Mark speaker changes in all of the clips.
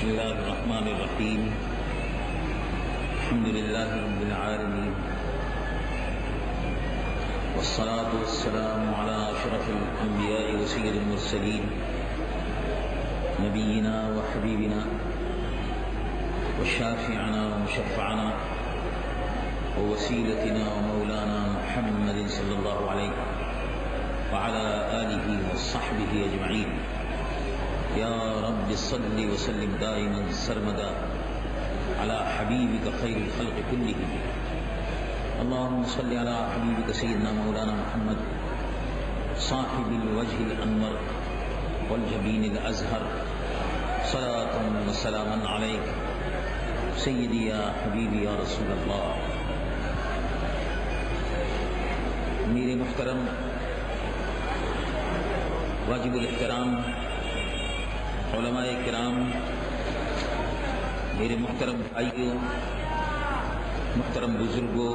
Speaker 1: بسم الله الرحمن الرحيم الحمد لله رب العالمين والصلاة والسلام على أشرف الأنبياء وسيد المرسلين نبينا وحبيبنا وشافعنا ومشفعنا ووسيلتنا ومولانا محمد صلى الله عليه وعلى آله وصحبه أجمعين يا رب صل وسلم دائما سرمدا على حبيبك خير الخلق كلهم اللهم صل على حبيبك سيدنا مولانا محمد صاحب الوجه الأنور والجبين الأزهر صلاة وسلاما عليك سيدي يا حبيبي يا رسول الله. میرے محترم واجب الاحترام علماء کرام، میرے محترم بھائیوں، محترم بزرگوں،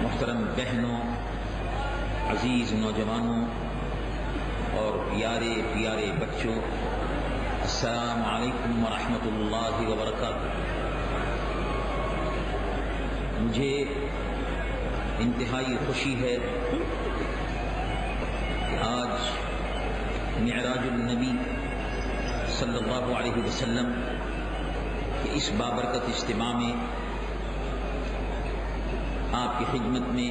Speaker 1: محترم بہنوں، عزیز نوجوانوں اور پیارے پیارے بچوں، السلام علیکم ورحمۃ اللہ وبرکاتہ. مجھے انتہائی خوشی ہے کہ آج معراج النبی صلی اللہ علیہ وسلم کے اس بابرکت اجتماع میں آپ کی خدمت میں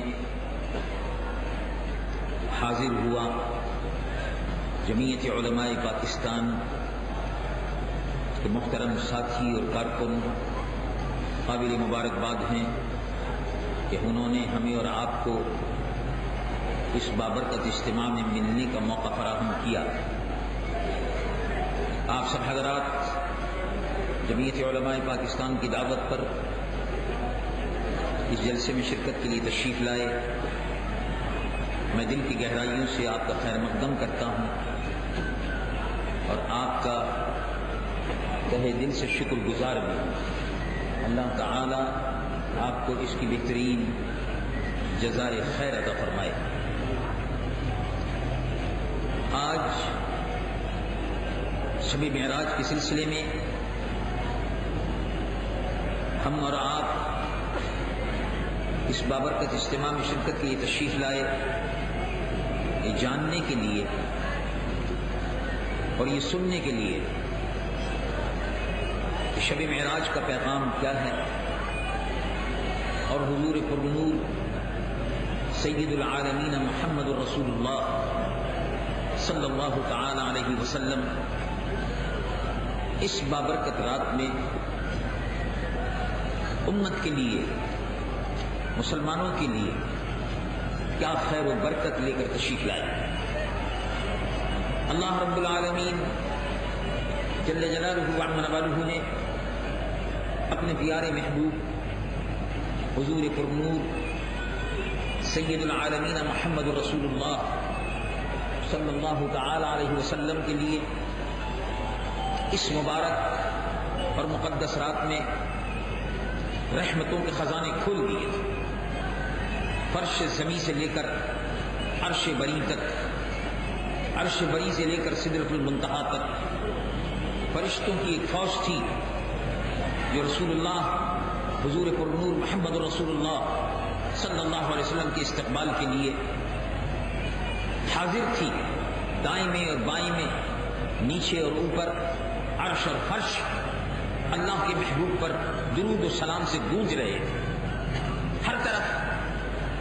Speaker 1: حاضر ہوا. جمعیت علماء پاکستان کے محترم ساتھی اور کارکن قابل مبارکباد ہیں کہ انہوں نے ہمیں اور آپ کو اس بابرکت اجتماع میں ملنے کا موقع فراہم کیا. آپ سب حضرات جمعیت علماء پاکستان کی دعوت پر اس جلسے میں شرکت کے لیے تشریف لائے. میں دل کی گہرائیوں سے آپ کا خیر مقدم کرتا ہوں اور آپ کا تہہ دل سے شکر گزار بھی ہوں. اللہ تعالی آپ کو اس کی بہترین جزائے خیر عطا فرمائے. آج شب معراج کے سلسلے میں ہم اور آپ اس بابرکت اجتماع میں شرکت کے لیے تشریف لائے یہ جاننے کے لیے اور یہ سننے کے لیے کہ شب معراج کا پیغام کیا ہے اور حضور پرنور سید العالمین محمد رسول اللہ صلی اللہ تعالی علیہ وسلم اس بابرکت رات میں امت کے لیے، مسلمانوں کے لیے کیا خیر و برکت لے کر تشریف لائے. اللہ رب العالمین جل جلالہ وعظم والہ نے اپنے پیارے محبوب حضور پرنور سید العالمین محمد رسول اللہ صلی اللہ تعالی علیہ وسلم کے لیے اس مبارک اور مقدس رات میں رحمتوں کے خزانے کھول دیے. فرش زمین سے لے کر عرش بری تک، عرش بری سے لے کر سدرۃ المنتہا تک فرشتوں کی ایک فوج تھی جو رسول اللہ حضور پرنور محمد رسول اللہ صلی اللہ علیہ وسلم کے استقبال کے لیے حاضر تھی. دائیں میں اور بائیں میں، نیچے اور اوپر، عرش اور فرش اللہ کے محبوب پر درود و سلام سے گونج رہے. ہر طرف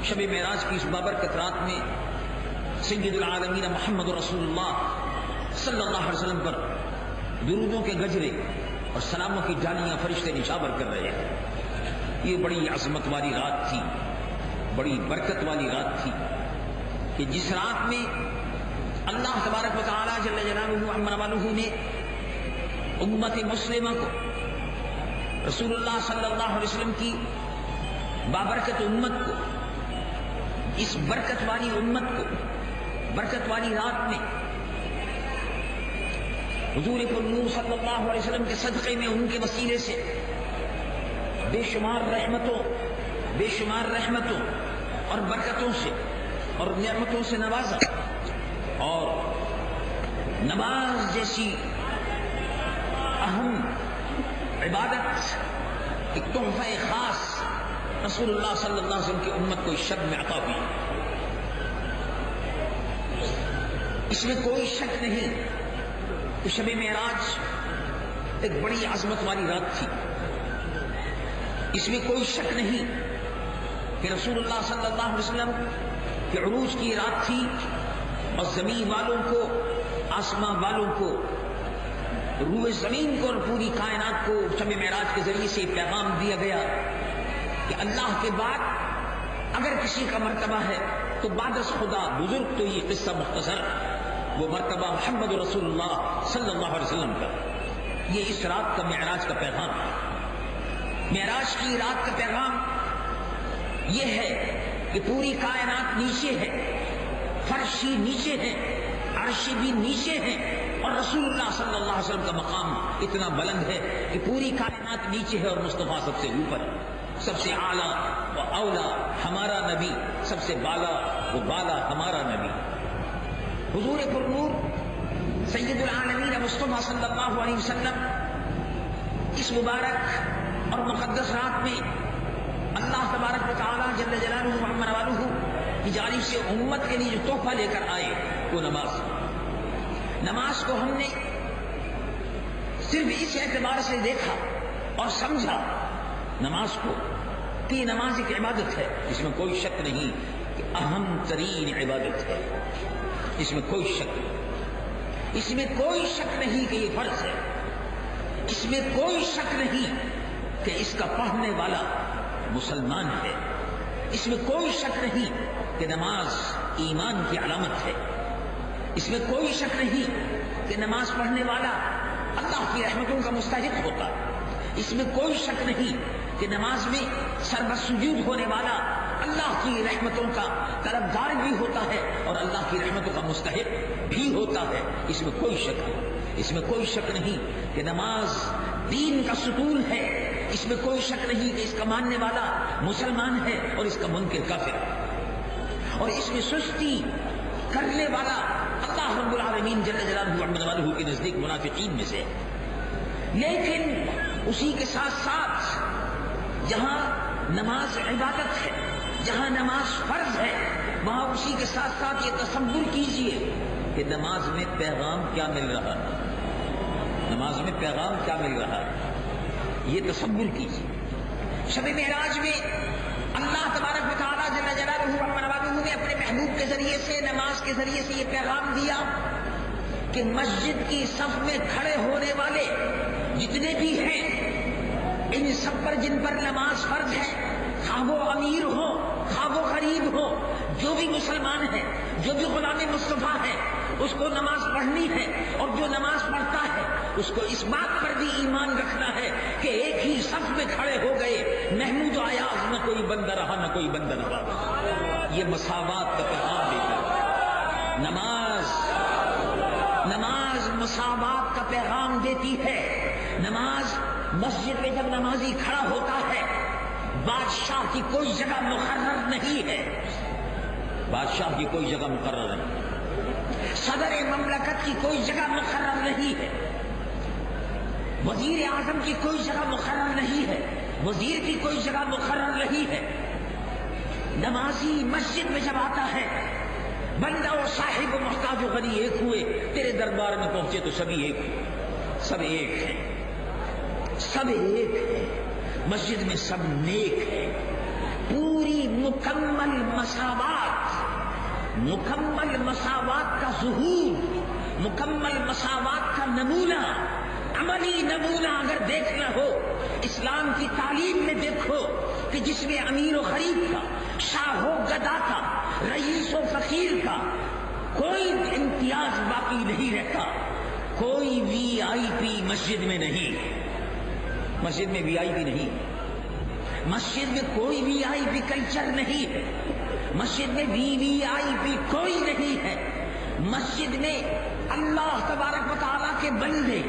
Speaker 1: شب معراج کی اس بابرکت رات میں سید العالمین محمد رسول اللہ صلی اللہ علیہ وسلم پر درودوں کے گجرے اور سلاموں کی ڈالیاں فرشتے نشاور کر رہے ہیں. یہ بڑی عظمت والی رات تھی، بڑی برکت والی رات تھی کہ جس رات میں اللہ تبارک و تعالی جل جلالہ عمر والہ نے امت مسلمہ کو، رسول اللہ صلی اللہ علیہ وسلم کی بابرکت امت کو، اس برکت والی امت کو برکت والی رات میں حضور پرنور صلی اللہ علیہ وسلم کے صدقے میں، ان کے وسیلے سے بے شمار رحمتوں اور برکتوں سے اور نعمتوں سے نوازا اور نماز جیسی اہم عبادت، ایک تحفہ خاص رسول اللہ صلی اللہ علیہ وسلم کی امت کو اس شب میں عطا ہوئی. اس میں کوئی شک نہیں کہ شب معراج ایک بڑی عظمت والی رات تھی. اس میں کوئی شک نہیں کہ رسول اللہ صلی اللہ علیہ وسلم کے عروج کی رات تھی اور زمین والوں کو، آسمان والوں کو، روح زمین کو اور پوری کائنات کو شب معراج کے ذریعے سے پیغام دیا گیا کہ اللہ کے بعد اگر کسی کا مرتبہ ہے تو بعد از خدا بزرگ تو یہ قصہ مختصر، وہ مرتبہ محمد رسول اللہ صلی اللہ علیہ وسلم کا. یہ اس رات کا معراج کا پیغام ہے. معراج کی رات کا پیغام یہ ہے کہ پوری کائنات نیچے ہے، فرشی نیچے ہے، عرشی بھی نیچے ہے، اور رسول اللہ صلی اللہ علیہ وسلم کا مقام اتنا بلند ہے کہ پوری کائنات نیچے ہے اور مصطفیٰ سب سے اوپر، سب سے اعلیٰ و اولا ہمارا نبی، سب سے بالا و بالا ہمارا نبی. حضور پر نور سید العالمین مصطفیٰ صلی اللہ علیہ وسلم اس مبارک اور مقدس رات میں اللہ تبارک و تعالیٰ جل جلالہ و عظم والہ کی جانب سے امت کے لیے جو تحفہ لے کر آئے وہ نماز کو ہم نے صرف اس اعتبار سے دیکھا اور سمجھا نماز کو کہ یہ نماز ایک عبادت ہے. اس میں کوئی شک نہیں کہ اہم ترین عبادت ہے. اس میں کوئی شک نہیں، اس میں کوئی شک نہیں کہ یہ فرض ہے. اس میں کوئی شک نہیں کہ اس کا پڑھنے والا مسلمان ہے. اس میں کوئی شک نہیں کہ نماز ایمان کی علامت ہے. اس میں کوئی شک نہیں کہ نماز پڑھنے والا اللہ کی رحمتوں کا مستحق ہوتا. اس میں کوئی شک نہیں کہ نماز میں سربسجود ہونے والا اللہ کی رحمتوں کا طلبگار بھی ہوتا ہے اور اللہ کی رحمتوں کا مستحق بھی ہوتا ہے. اس میں کوئی شک نہیں. اس میں کوئی شک نہیں کہ نماز دین کا ستون ہے. اس میں کوئی شک نہیں کہ اس کا ماننے والا مسلمان ہے اور اس کا منکر کافر ہے. اور اس میں سستی کرنے والا اللہ رب العالمین جل جلالہ کے نزدیک منافقین میں سے. لیکن اسی کے ساتھ ساتھ جہاں نماز عبادت ہے، جہاں نماز فرض ہے، وہاں اسی کے ساتھ ساتھ یہ تصور کیجئے کہ نماز میں پیغام کیا مل رہا ہے. نماز میں پیغام کیا مل رہا ہے یہ تصور کیجئے. شب معراج میں اللہ تبارک و تعالیٰ جل جلالہ نے اپنے محبوب کے ذریعے سے، نماز کے ذریعے سے یہ پیغام دیا کہ مسجد کی صف میں کھڑے ہونے والے جتنے بھی ہیں ان سب پر جن پر نماز فرض ہے، خواہ وہ امیر ہو خواہ وہ غریب ہو، جو بھی مسلمان ہے، جو بھی غلام مصطفیٰ ہے، اس کو نماز پڑھنی ہے. اور جو نماز پڑھتا ہے اس کو اس بات پر بھی ایمان رکھنا ہے کہ ایک ہی صف میں کھڑے ہو گئے، محمود و ایاز، نہ کوئی بندہ رہا نہ کوئی بندہ رہا. یہ مساوات کا پیغام دیتا ہے. نماز مساوات کا پیغام دیتی ہے. نماز مسجد میں جب نمازی کھڑا ہوتا ہے بادشاہ کی کوئی جگہ مقرر نہیں ہے. بادشاہ کی کوئی جگہ مقرر نہیں، صدر مملکت کی کوئی جگہ مقرر نہیں ہے، وزیر اعظم کی کوئی جگہ مقرر نہیں ہے، وزیر کی کوئی جگہ مقرر نہیں ہے. نمازی مسجد میں جب آتا ہے، بندہ و صاحب و محتاج و غنی ایک ہوئے، تیرے دربار میں پہنچے تو سبھی ایک ہوئے. سب ایک ہیں، سب ایک ہے. مسجد میں سب نیک ہے. پوری مکمل مساوات کا ظہور، مکمل مساوات کا نمونہ، عملی نمونہ اگر دیکھنا ہو اسلام کی تعلیم میں دیکھو کہ جس میں امیر و غریب کا، شاہ و گدا کا، رئیس و فقیر کا کوئی امتیاز باقی نہیں رہتا. کوئی وی آئی پی مسجد میں نہیں. مسجد میں وی آئی پی نہیں. مسجد میں کوئی وی آئی پی کلچر نہیں ہے. مسجد میں وی آئی پی کوئی نہیں ہے. مسجد میں اللہ تبارک و تعالیٰ کے بندے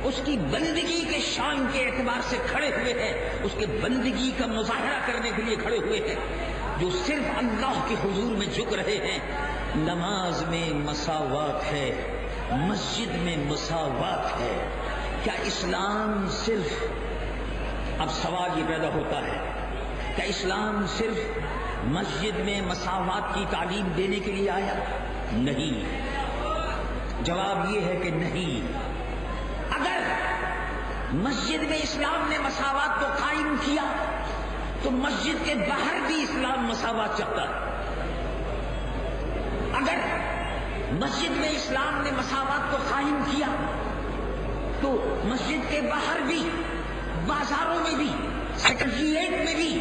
Speaker 1: اس کی بندگی کے شان کے اعتبار سے کھڑے ہوئے ہیں، اس کے بندگی کا مظاہرہ کرنے کے لیے کھڑے ہوئے ہیں، جو صرف اللہ کے حضور میں جھک رہے ہیں. نماز میں مساوات ہے، مسجد میں مساوات ہے. کیا اسلام صرف، اب سوال یہ پیدا ہوتا ہے، کیا اسلام صرف مسجد میں مساوات کی تعلیم دینے کے لیے آیا؟ نہیں، جواب یہ ہے کہ نہیں۔ اگر مسجد میں اسلام نے مساوات کو قائم کیا تو مسجد کے باہر بھی اسلام مساوات چاہتا ہے۔ اگر مسجد میں اسلام نے مساوات کو قائم کیا تو مسجد کے باہر بھی، بازاروں میں بھی، سیکریٹریٹ میں بھی،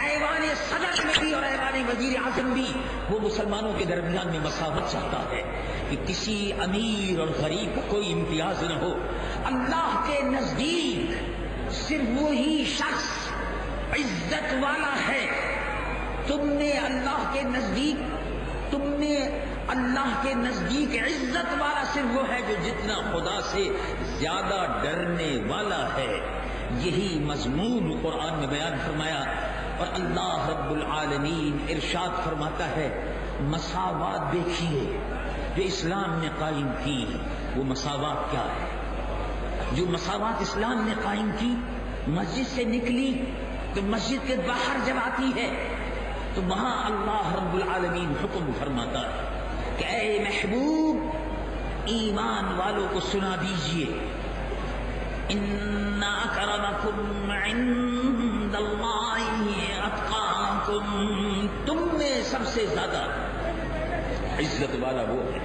Speaker 1: ایوان صدر میں بھی اور ایوان وزیر اعظم بھی وہ مسلمانوں کے درمیان میں مساوات چاہتا ہے کہ کسی امیر اور غریب کو کوئی امتیاز نہ ہو۔ اللہ کے نزدیک صرف وہی شخص عزت والا ہے۔ تم نے اللہ کے نزدیک عزت والا صرف وہ ہے جو جتنا خدا سے زیادہ ڈرنے والا ہے۔ یہی مضمون قرآن میں بیان فرمایا، اور اللہ رب العالمین ارشاد فرماتا ہے مساوات دیکھیے جو اسلام نے قائم کی، وہ مساوات کیا ہے؟ جو مساوات اسلام نے قائم کی، مسجد سے نکلی تو مسجد کے باہر جب آتی ہے تو وہاں اللہ رب العالمین حکم فرماتا ہے کہ اے محبوب ایمان والوں کو سنا دیجئے، ان اکرمکم عند اللہ اتقاکم، تم میں سب سے زیادہ عزت والا وہ ہے،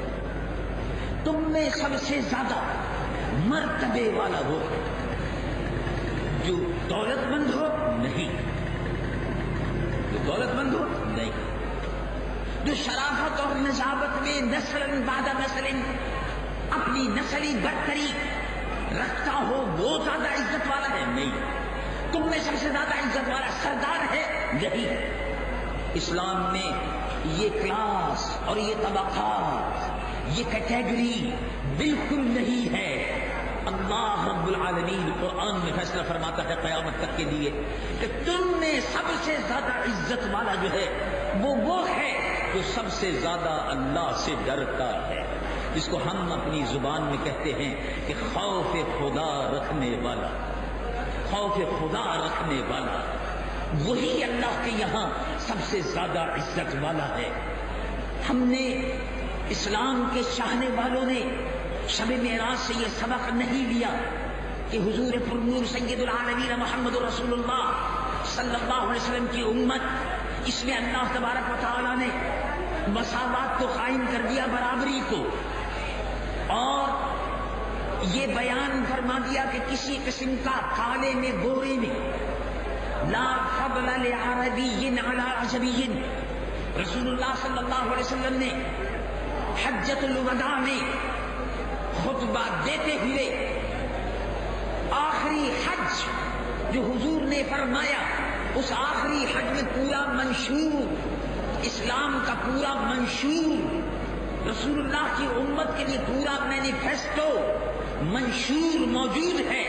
Speaker 1: تم میں سب سے زیادہ مرتبے والا وہ ہے جو دولت مند ہو نہیں، جو دولت مند ہو نہیں، جو شرافت اور نجابت میں نسل بعد نسل اپنی نسلی برتری رکھتا ہو وہ زیادہ عزت والا ہے نہیں، تم میں سب سے زیادہ عزت والا سردار ہے نہیں۔ اسلام میں یہ کلاس اور یہ طبقات، یہ کیٹیگری بالکل نہیں ہے۔ اللہ رب العالمین قرآن میں فیصلہ فرماتا ہے قیامت تک کے لیے کہ تم میں سب سے زیادہ عزت والا جو ہے وہ ہے جو سب سے زیادہ اللہ سے ڈرتا ہے، جس کو ہم اپنی زبان میں کہتے ہیں کہ خوف خدا رکھنے والا، خوف خدا رکھنے والا، وہی اللہ کے یہاں سب سے زیادہ عزت والا ہے۔ ہم نے اسلام کے چاہنے والوں نے شب معراج سے یہ سبق نہیں لیا کہ حضور پرنور سید العالمین محمد رسول اللہ صلی اللہ علیہ وسلم کی امت، اس میں اللہ تبارک و تعالی نے مساوات کو قائم کر دیا، برابری کو، اور یہ بیان فرما دیا کہ کسی قسم کا کالے میں گورے میں لا فضل لعربی علی عجمی۔ رسول اللہ صلی اللہ علیہ وسلم نے حجۃ الوداع میں خطبہ دیتے ہوئے آخری حج جو حضور نے فرمایا، اس آخری حج میں پورا منشور، اسلام کا پورا منشور، رسول اللہ کی امت کے لیے پورا مینیفیسٹو منشور موجود ہے،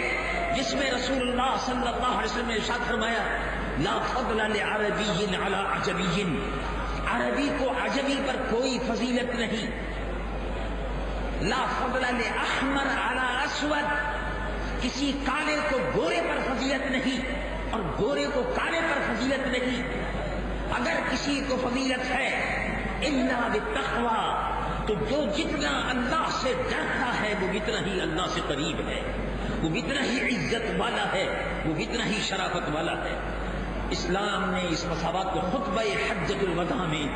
Speaker 1: جس میں رسول اللہ صلی اللہ علیہ وسلم نے ارشاد فرمایا لا فضل لعربی علی عجمی، عربی کو عجمی پر کوئی فضیلت نہیں، لا فضل لاحمر علی اسود، کسی کالے کو گورے پر فضیلت نہیں اور گورے کو کالے پر فضیلت نہیں۔ اگر کسی کو فضیلت ہے الا بالتقوی، تو جو جتنا اللہ سے ڈرتا ہے وہ اتنا ہی اللہ سے قریب ہے، وہ اتنا ہی عزت والا ہے، وہ اتنا ہی شرافت والا ہے۔ اسلام نے اس مساوات کو خطبہ حجۃ الوداع میں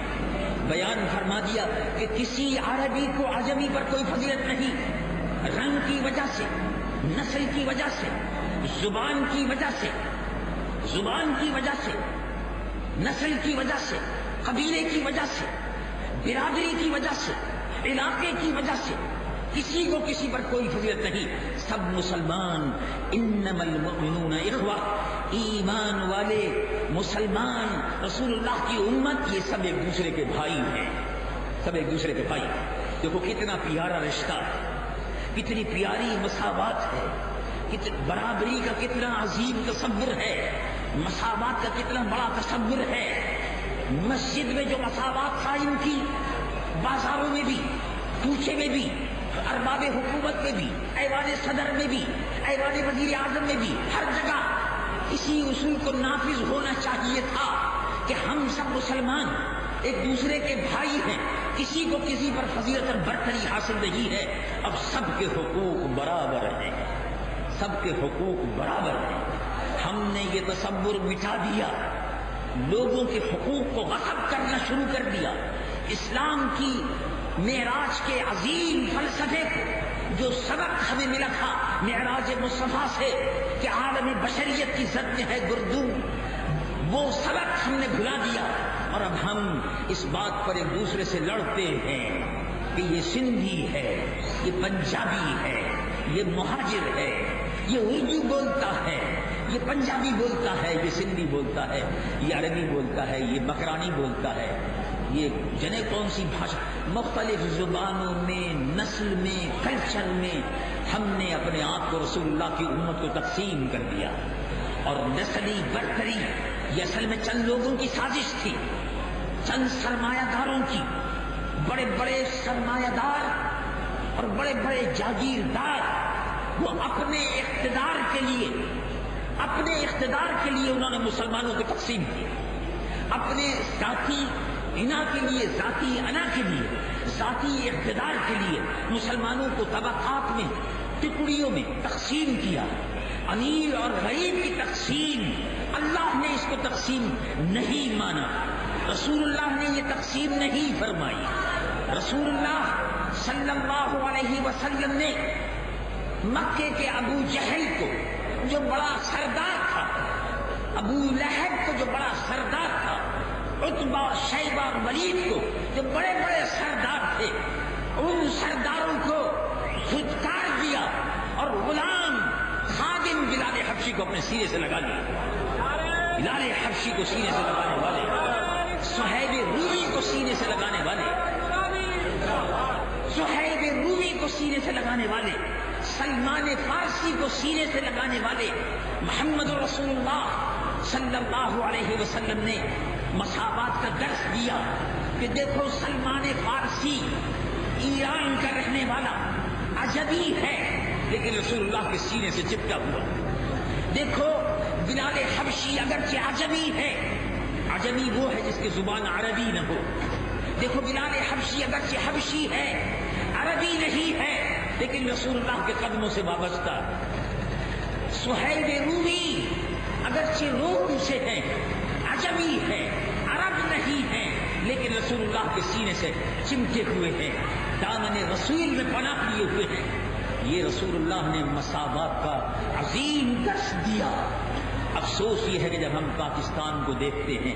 Speaker 1: بیان فرما دیا کہ کسی عربی کو عجمی پر کوئی فضیلت نہیں، رنگ کی وجہ سے، نسل کی وجہ سے، زبان کی وجہ سے، زبان کی وجہ سے، نسل کی وجہ سے، قبیلے کی وجہ سے، برادری کی وجہ سے، علاقے کی وجہ سے کسی کو کسی پر کوئی فضیلت نہیں، سب مسلمان، انما المؤمنون اخوہ، ایمان والے مسلمان، رسول اللہ کی امت، یہ سب ایک دوسرے کے بھائی ہیں، سب ایک دوسرے کے بھائی ہیں۔ دیکھو کتنا پیارا رشتہ ہے، کتنی پیاری مساوات ہے، برابری کا کتنا عظیم تصور ہے، مساوات کا کتنا بڑا تصور ہے۔ مسجد میں جو مساوات قائم کی، بازاروں میں بھی، کوچے میں بھی، ارباب حکومت میں بھی، ایوان صدر میں بھی، ایوان وزیر اعظم میں بھی، ہر جگہ اسی اصول کو نافذ ہونا چاہیے تھا کہ ہم سب مسلمان ایک دوسرے کے بھائی ہیں، کسی کو کسی پر فضیلت اور برتری حاصل نہیں ہے، اب سب کے حقوق برابر ہیں، سب کے حقوق برابر ہیں۔ ہم نے یہ تصور مٹا دیا، لوگوں کے حقوق کو غصب کرنا شروع کر دیا۔ اسلام کی معراج کے عظیم فلسفے کو، جو سبق ہمیں ملا تھا معراج مصطفیٰ سے کہ عالم بشریت کی زد میں ہے گردوں، وہ سبق ہم نے بھلا دیا، اور اب ہم اس بات پر ایک دوسرے سے لڑتے ہیں کہ یہ سندھی ہے، یہ پنجابی ہے، یہ مہاجر ہے، یہ اردو بولتا ہے، یہ پنجابی بولتا ہے، یہ سندھی بولتا ہے، یہ عربی بولتا ہے، یہ بکرانی بولتا ہے، یہ جنے کون سی بھاشا، مختلف زبانوں میں، نسل میں، کلچر میں ہم نے اپنے آپ کو رسول اللہ کی امت کو تقسیم کر دیا۔ اور نسلی برتری یہ اصل میں چند لوگوں کی سازش تھی، چند سرمایہ داروں کی، بڑے بڑے سرمایہ دار اور بڑے بڑے جاگیردار، وہ اپنے اقتدار کے لیے انہوں نے مسلمانوں کو تقسیم کیا، اپنے ذاتی انا کے لیے، ذاتی انا کے لیے، ذاتی اقتدار کے لیے مسلمانوں کو طبقات میں، ٹکڑیوں میں تقسیم کیا۔ امیر اور غریب کی تقسیم، اللہ نے اس کو تقسیم نہیں مانا، رسول اللہ نے یہ تقسیم نہیں فرمائی۔ رسول اللہ صلی اللہ علیہ وسلم نے مکے کے ابو جہل کو جو بڑا سردار تھا، ابو لہب کو جو بڑا سردار تھا، عتبہ شیبہ ولید کو جو بڑے بڑے سردار تھے، ان سرداروں کو دھتکار دیا اور غلام خادم بلال حبشی کو اپنے سینے سے لگا لیا۔ بلال حبشی کو سینے سے لگانے والے، صہیب رومی کو سینے سے لگانے والے، صہیب رومی کو سینے سے لگانے والے، سلمان فارسی کو سینے سے لگانے والے محمد رسول اللہ صلی اللہ علیہ وسلم نے مساوات کا درس دیا کہ دیکھو سلمان فارسی ایران کا رہنے والا عجمی ہے لیکن رسول اللہ کے سینے سے چپکا ہوا، دیکھو بلال حبشی اگرچہ عجمی ہے، عجمی وہ ہے جس کی زبان عربی نہ ہو، دیکھو بلال حبشی اگرچہ حبشی ہے، عربی نہیں ہے، لیکن رسول اللہ کے قدموں سے وابستہ۔ صہیب رومی اگرچہ روم سے ہے، عجمی ہے، عرب نہیں ہے، لیکن رسول اللہ کے سینے سے چمٹے ہوئے ہیں، دامن رسول میں پناہ لیے ہوئے ہیں۔ یہ رسول اللہ نے مساوات کا عظیم درس دیا۔ افسوس یہ ہے کہ جب ہم پاکستان کو دیکھتے ہیں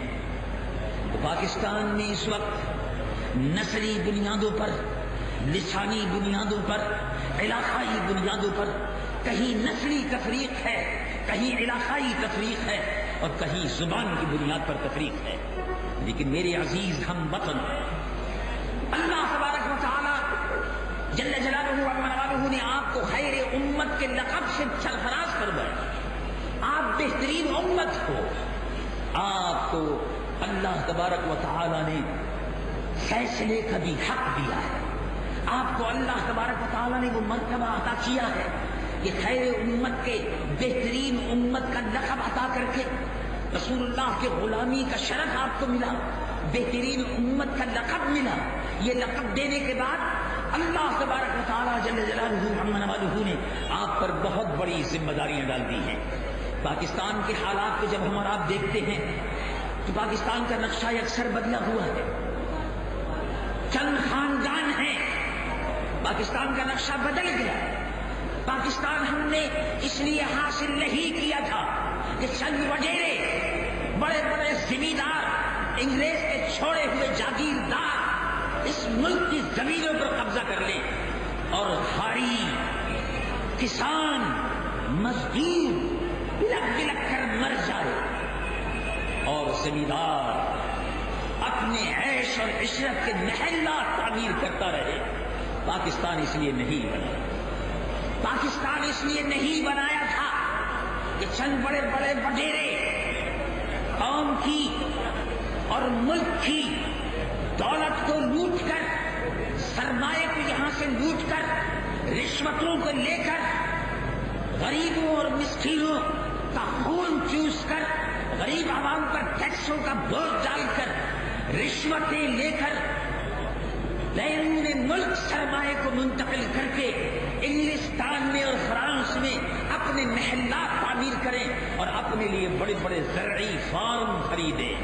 Speaker 1: تو پاکستان میں اس وقت نسلی بنیادوں پر، لسانی بنیادوں پر، علاقائی بنیادوں پر کہیں نسلی تفریق ہے، کہیں علاقائی تفریق ہے، اور کہیں زبان کی بنیاد پر تفریق ہے۔ لیکن میرے عزیز ہم وطن، اللہ تبارک و تعالی جل جلالہ والہ نے آپ کو خیر امت کے لقب سے سرفراز فرمایا، آپ بہترین امت ہو، آپ کو اللہ تبارک و تعالی نے فیصلے کا بھی حق دیا ہے، آپ کو اللہ تبارک و تعالی نے وہ مرتبہ عطا کیا ہے کہ خیر امت کے بہترین امت کا لقب عطا کر کے رسول اللہ کے غلامی کا شرف آپ کو ملا، بہترین امت کا لقب ملا۔ یہ لقب دینے کے بعد اللہ تبارک و تعالی جل جلالہ نے آپ پر بہت بڑی ذمہ داریاں ڈال دی ہیں۔ پاکستان کے حالات کو جب ہم اور آپ دیکھتے ہیں تو پاکستان کا نقشہ اکثر بدلا ہوا ہے، چند خاندان ہیں، پاکستان کا نقشہ بدل گیا۔ پاکستان ہم نے اس لیے حاصل نہیں کیا تھا کہ چند وڈیرے بڑے بڑے زمیندار، انگریز کے چھوڑے ہوئے جاگیردار اس ملک کی زمینوں پر قبضہ کر لیں اور ہاری کسان مزدور بلک بلک کر مر جائے اور زمیندار اپنے عیش اور عشرت کے محلات تعمیر کرتا رہے۔ پاکستان اس لیے نہیں بنا، پاکستان اس لیے نہیں بنایا تھا کہ چند بڑے بڑے وڈیرے قوم کی اور ملک کی دولت کو لوٹ کر سرمایہ کو یہاں سے لوٹ کر، رشوتوں کو لے کر، غریبوں اور مسکینوں کا خون چوس کر، غریب عوام پر ٹیکسوں کا بوجھ ڈال کر، رشوتیں لے کر بیرون ملک سرمایہ کو منتقل کر کے انگلستان میں اور فرانس میں اپنے محلات تعمیر کریں اور اپنے لیے بڑے بڑے زرعی فارم خریدیں،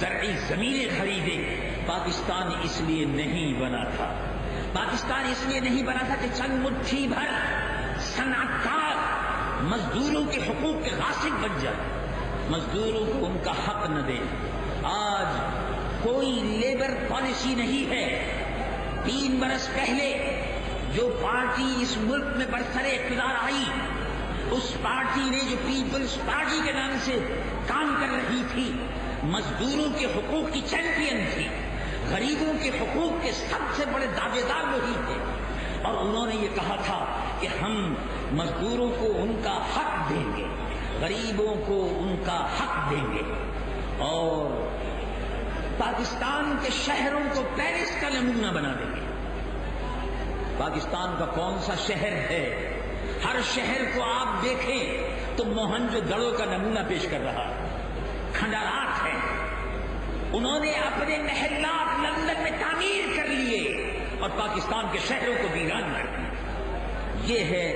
Speaker 1: زرعی زمینیں خریدیں۔ پاکستان اس لیے نہیں بنا تھا، پاکستان اس لیے نہیں بنا تھا کہ چند مٹھی بھر صنعت کار مزدوروں کے حقوق کے غاصب بن جائے، مزدوروں کو ان کا حق نہ دیں۔ آج کوئی لیبر پالیسی نہیں ہے۔ 3 برس پہلے جو پارٹی اس ملک میں برسر اقتدار آئی، اس پارٹی نے جو پیپلز پارٹی کے نام سے کام کر رہی تھی، مزدوروں کے حقوق کی چیمپئن تھی، غریبوں کے حقوق کے سب سے بڑے دعوے دار وہی تھے، اور انہوں نے یہ کہا تھا کہ ہم مزدوروں کو ان کا حق دیں گے، غریبوں کو ان کا حق دیں گے، اور پاکستان کے شہروں کو پیرس کا نمونہ بنا دیں گے۔ پاکستان کا کون سا شہر ہے؟ ہر شہر کو آپ دیکھیں تو موہنجو دڑو کا نمونہ پیش کر رہا ہے، کھنڈرات ہیں۔ انہوں نے اپنے محلات لندن میں تعمیر کر لیے اور پاکستان کے شہروں کو ویران کر دیا۔ یہ ہے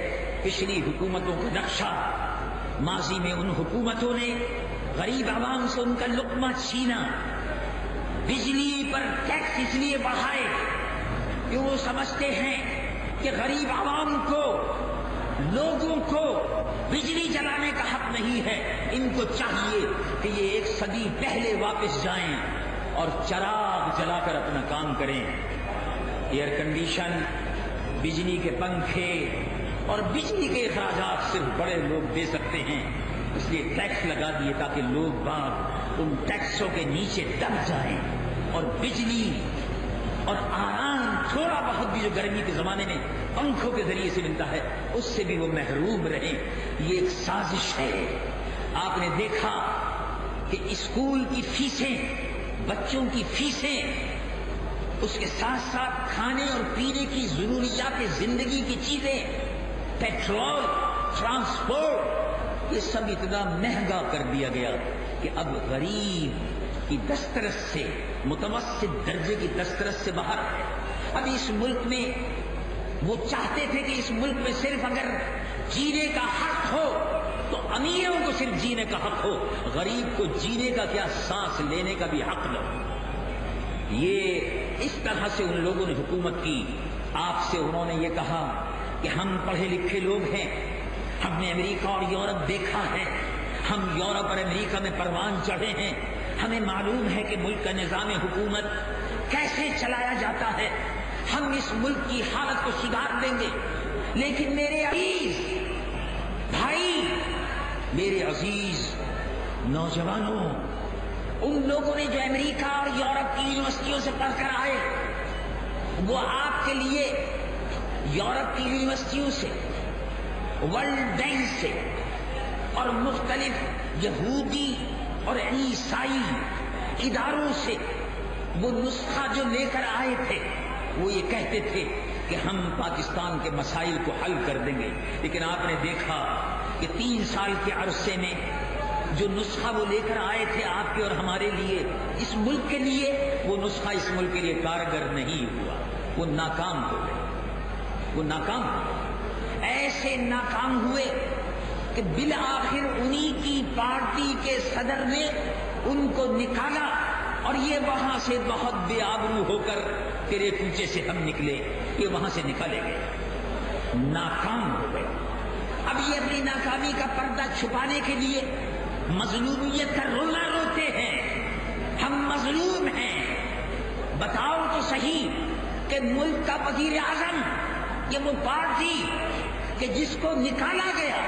Speaker 1: پچھلی حکومتوں کا نقشہ۔ ماضی میں ان حکومتوں نے غریب عوام سے ان کا لقمہ چھینا، بجلی پر ٹیکس اس لیے بڑھائے کہ وہ سمجھتے ہیں کہ غریب عوام کو، لوگوں کو بجلی جلانے کا حق نہیں ہے، ان کو چاہیے کہ یہ 1 صدی پہلے واپس جائیں اور چراغ جلا کر اپنا کام کریں۔ ایئر کنڈیشن، بجلی کے پنکھے اور بجلی کے اخراجات صرف بڑے لوگ دے سکتے ہیں، اس لیے ٹیکس لگا دیے تاکہ لوگ باغ ان ٹیکسوں کے نیچے دب جائیں اور بجلی اور آرام تھوڑا بہت بھی جو گرمی کے زمانے میں پنکھوں کے ذریعے سے ملتا ہے اس سے بھی وہ محروم رہیں۔ یہ ایک سازش ہے۔ آپ نے دیکھا کہ اسکول کی فیسیں، بچوں کی فیسیں، اس کے ساتھ ساتھ کھانے اور پینے کی ضروریات زندگی کی چیزیں، پیٹرول، ٹرانسپورٹ، یہ سب اتنا مہنگا کر دیا گیا کہ اب غریب کی دسترس سے، متوسط درجے کی دسترس سے باہر ہے۔ اب اس ملک میں وہ چاہتے تھے کہ اس ملک میں صرف اگر جینے کا حق ہو تو امیروں کو صرف جینے کا حق ہو، غریب کو جینے کا کیا سانس لینے کا بھی حق نہ ہو۔ یہ اس طرح سے ان لوگوں نے حکومت کی۔ آپ سے انہوں نے یہ کہا کہ ہم پڑھے لکھے لوگ ہیں، ہم نے امریکہ اور یورپ دیکھا ہے، ہم یورپ اور امریکہ میں پروان چڑھے ہیں، ہمیں معلوم ہے کہ ملک کا نظام حکومت کیسے چلایا جاتا ہے، ہم اس ملک کی حالت کو سدھار دیں گے۔ لیکن میرے عزیز بھائی، میرے عزیز نوجوانوں، ان لوگوں نے جو امریکہ اور یورپ کی یونیورسٹیوں سے پڑھ کر آئے، وہ آپ کے لیے یورپ کی یونیورسٹیوں سے، ورلڈ بینک سے اور مختلف یہودی اور عیسائی اداروں سے وہ نسخہ جو لے کر آئے تھے، وہ یہ کہتے تھے کہ ہم پاکستان کے مسائل کو حل کر دیں گے۔ لیکن آپ نے دیکھا کہ 3 سال کے عرصے میں جو نسخہ وہ لے کر آئے تھے آپ کے اور ہمارے لیے، اس ملک کے لیے، وہ نسخہ اس ملک کے لیے کارگر نہیں ہوا، وہ ناکام ہو گئے، وہ ناکام ہوئے، ایسے ناکام ہوئے کہ بالآخر انہی کی پارٹی کے صدر نے ان کو نکالا اور یہ وہاں سے بہت بے آبرو ہو کر تیرے کوچے سے ہم نکلے، یہ وہاں سے نکالے گئے، ناکام ہو گئے۔ اب یہ اپنی ناکامی کا پردہ چھپانے کے لیے مظلومیت کا رونا روتے ہیں، ہم مظلوم ہیں، بتاؤ تو صحیح کہ ملک کا وزیر اعظم، یہ وہ پارٹی کہ جس کو نکالا گیا،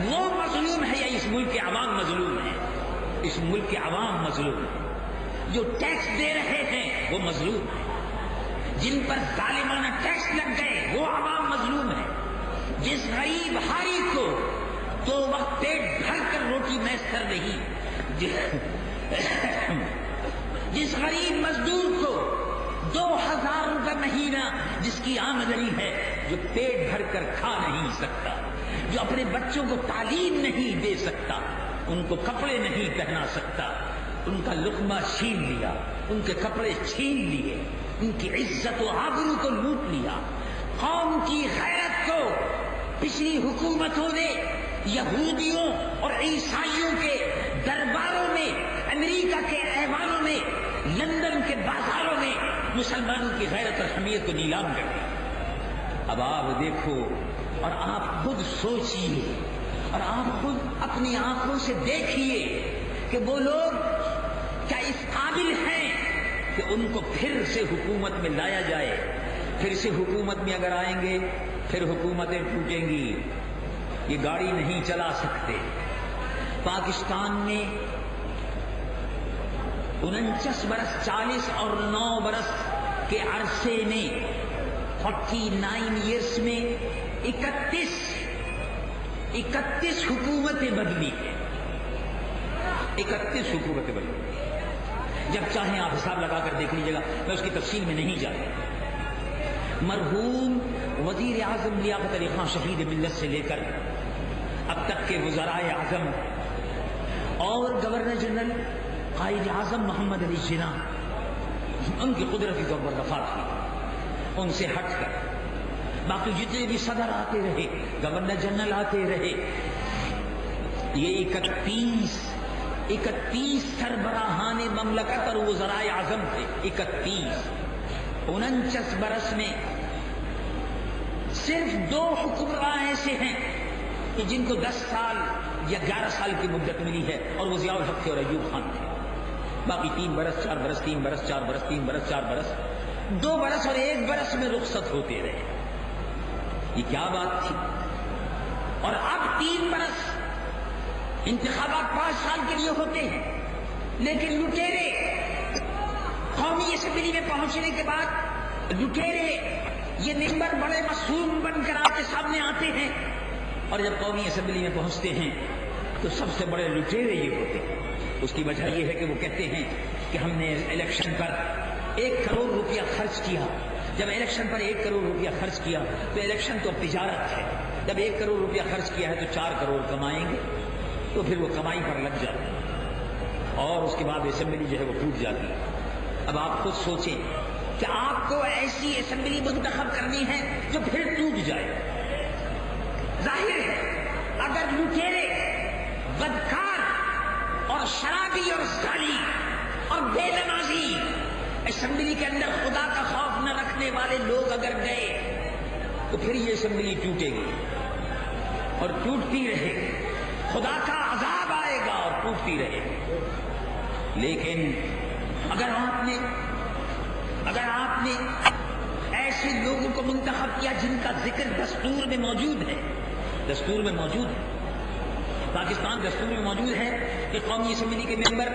Speaker 1: وہ مظلوم ہے یا اس ملک کے عوام مظلوم ہیں؟ اس ملک کے عوام مظلوم ہیں، جو ٹیکس دے رہے ہیں وہ مظلوم ہیں، جن پر ظالمانہ ٹیکس لگ گئے وہ عوام مظلوم ہے، جس غریب ہاری کو 2 وقت پیٹ بھر کر روٹی میسر نہیں، جس غریب مزدور کو 2000 روپے مہینہ جس کی آمدنی ہے، جو پیٹ بھر کر کھا نہیں سکتا، جو اپنے بچوں کو تعلیم نہیں دے سکتا، ان کو کپڑے نہیں پہنا سکتا، ان کا لقمہ چھین لیا، ان کے کپڑے چھین لیے، ان کی عزت و آبرو کو لوٹ لیا، قوم کی غیرت کو پچھلی حکومتوں نے یہودیوں اور عیسائیوں کے درباروں میں، امریکہ کے ایوانوں میں، لندن کے بازاروں میں مسلمانوں کی غیرت اور حمیت کو نیلام کر دیا۔ اب آپ دیکھو اور آپ خود سوچئے اور آپ خود اپنی آنکھوں سے دیکھیے کہ وہ لوگ کیا اس قابل ہیں کہ ان کو پھر سے حکومت میں لایا جائے؟ پھر سے حکومت میں اگر آئیں گے پھر حکومتیں ٹوٹیں گی، یہ گاڑی نہیں چلا سکتے۔ پاکستان میں 49 برس 40 اور 9 برس کے عرصے میں 49 ایئرس میں 31 حکومتیں بدلی ہیں، 31 حکومتیں بدلی۔ جب چاہیں آپ حساب لگا کر دیکھ لیجیے گا، میں اس کی تفصیل میں نہیں جاتا۔ مرحوم وزیر اعظم لیاقت علی خان شہید ملت سے لے کر اب تک کے وزرائے اعظم اور گورنر جنرل قائد اعظم محمد علی جناح، ان کی قدرتی طور پر وفات ہوئی۔ ان سے ہٹ کر باقی جتنے بھی صدر آتے رہے، گورنر جنرل آتے رہے، یہ 31 سربراہان مملکت اور وزرائے اعظم تھے۔ 49 برس میں صرف 2 حکمراں ایسے ہیں کہ جن کو 10 سال یا 11 سال کی مدت ملی ہے، اور وہ ضیاء الحق تھے اور ایوب خان تھے۔ باقی 3 برس 4 برس 3 برس 4 برس 3 برس 4 برس 2 برس اور 1 برس میں رخصت ہوتے رہے۔ یہ کیا بات تھی؟ اور اب 3 برس انتخابات 5 سال کے لیے ہوتے ہیں، لیکن لٹیرے قومی اسمبلی میں پہنچنے کے بعد لٹیرے یہ ممبر بڑے معصوم بن کر آپ کے سامنے آتے ہیں، اور جب قومی اسمبلی میں پہنچتے ہیں تو سب سے بڑے لٹیرے یہ ہوتے ہیں۔ اس کی وجہ یہ ہے کہ وہ کہتے ہیں کہ ہم نے الیکشن پر 1 کروڑ روپیہ خرچ کیا۔ جب الیکشن پر 1 کروڑ روپیہ خرچ کیا تو الیکشن تو تجارت ہے، جب 1 کروڑ روپیہ خرچ کیا ہے تو 4 کروڑ کمائیں گے، تو پھر وہ کمائی پر لگ جاتے ہیں اور اس کے بعد اسمبلی جو ہے وہ ٹوٹ جاتی ہے۔ اب آپ خود سوچیں کہ آپ کو ایسی اسمبلی منتخب کرنی ہے جو پھر ٹوٹ جائے۔ ظاہر ہے اگر لٹیرے، بدکار اور شرابی اور زانی اور بے نمازی اسمبلی کے اندر خدا کا خوف نہ رکھنے والے لوگ اگر گئے تو پھر یہ اسمبلی ٹوٹے گی اور ٹوٹتی رہے گی، خدا کا عذاب آئے گا اور ٹوٹتی رہے گی۔ لیکن اگر آپ نے ایسے لوگوں کو منتخب کیا جن کا ذکر دستور میں موجود ہے، دستور میں موجود ہے، پاکستان دستور میں موجود ہے کہ قومی اسمبلی کے ممبر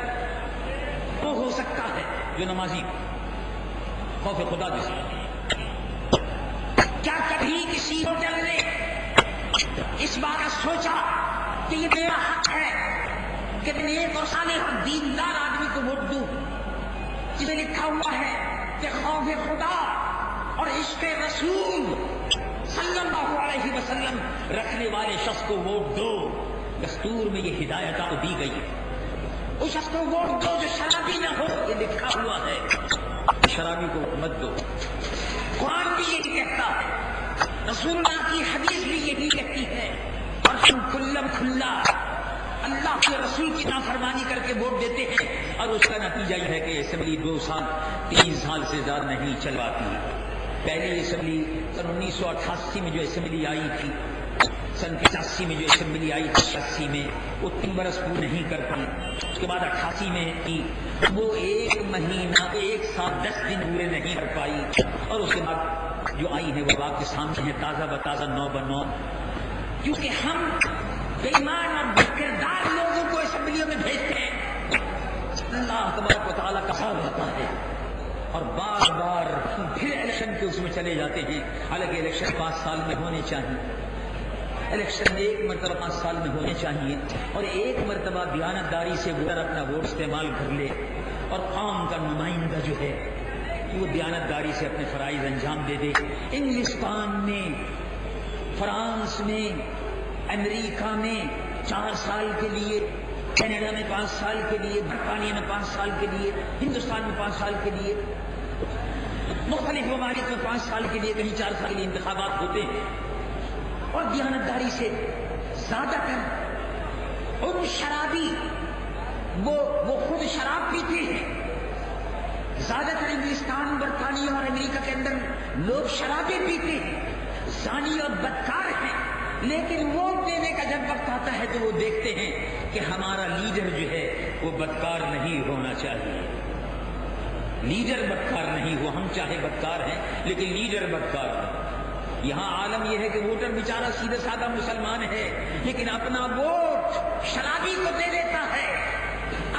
Speaker 1: وہ ہو سکتا ہے جو نمازی خوف خدا جس کا۔ کیا کبھی کسی ووٹر نے اس بات سوچا کہ یہ میرا حق ہے کہ میں نیک اور صالح اور دیندار آدمی کو ووٹ دوں جس میں لکھا ہوا ہے کہ خوف خدا اور عشق رسول صلی اللہ علیہ وسلم رکھنے والے شخص کو ووٹ دو؟ دستور میں یہ ہدایت آپ کو دی گئی ہے۔ اس شخص کو ووٹ دو جو شرابی نہ ہو، یہ لکھا ہوا ہے، شرابی کو مت دو۔ قرآن بھی یہی کہتا ہے، رسول اللہ کی حدیث بھی یہی کہتی ہے، اور ہم کھلم کھلا اللہ کے رسول کی نافرمانی کر کے ووٹ دیتے ہیں، اور اس کا نتیجہ یہ ہے کہ اسمبلی 2 سال 3 سال سے زیادہ نہیں چل پاتی۔ پہلی اسمبلی سن 1988 میں جو اسمبلی آئی تھی، سن 85 میں جو اسمبلی آئی تھی، 86 میں وہ 3 برس پورے نہیں کر پائی۔ اس کے بعد 88 میں کی وہ 1 مہینہ 1 سال 10 دن پورے نہیں کر پائی، اور اس کے بعد جو آئی ہے وہ آپ کے سامنے ہے تازہ بتازہ 9 بہ 9، کیونکہ ہم بے ایمان اور بے کردار لوگوں کو اسمبلیوں میں بھیجتے ہیں۔ اللہ تبارک و تعالیٰ کا خوف ہوتا ہے، اور بار بار پھر الیکشن کے اس میں چلے جاتے ہیں، حالانکہ الیکشن 5 سال میں ہونے چاہیے، الیکشن 1 مرتبہ 5 سال میں ہونے چاہیے، اور 1 مرتبہ دیانتداری سے ووٹر اپنا ووٹ استعمال کر لے، اور قوم کا نمائندہ جو ہے کہ وہ دیانتداری سے اپنے فرائض انجام دے دے۔ انگلستان میں، فرانس میں، امریکہ میں 4 سال کے لیے، کینیڈا میں 5 سال کے لیے، برطانیہ میں 5 سال کے لیے، ہندوستان میں 5 سال کے لیے، مختلف ممالک میں 5 سال کے لیے، کہیں 4 سال کے لیے انتخابات ہوتے ہیں، اور دیانتداری سے زیادہ تر ان شرابی وہ خود شراب پیتے ہیں۔ زیادہ تر انگلستان، برطانیہ اور امریکہ کے اندر لوگ شرابیں پیتے ہیں، زانی اور بدکار ہیں، لیکن ووٹ دینے کا جب وقت آتا ہے تو وہ دیکھتے ہیں کہ ہمارا لیڈر جو ہے وہ بدکار نہیں ہونا چاہیے، لیڈر بدکار نہیں ہو، ہم چاہے بدکار ہیں لیکن لیڈر بدکار ہے۔ یہاں عالم یہ ہے کہ ووٹر بیچارہ سیدھا سادہ مسلمان ہے لیکن اپنا ووٹ شرابی کو دے دیتا ہے۔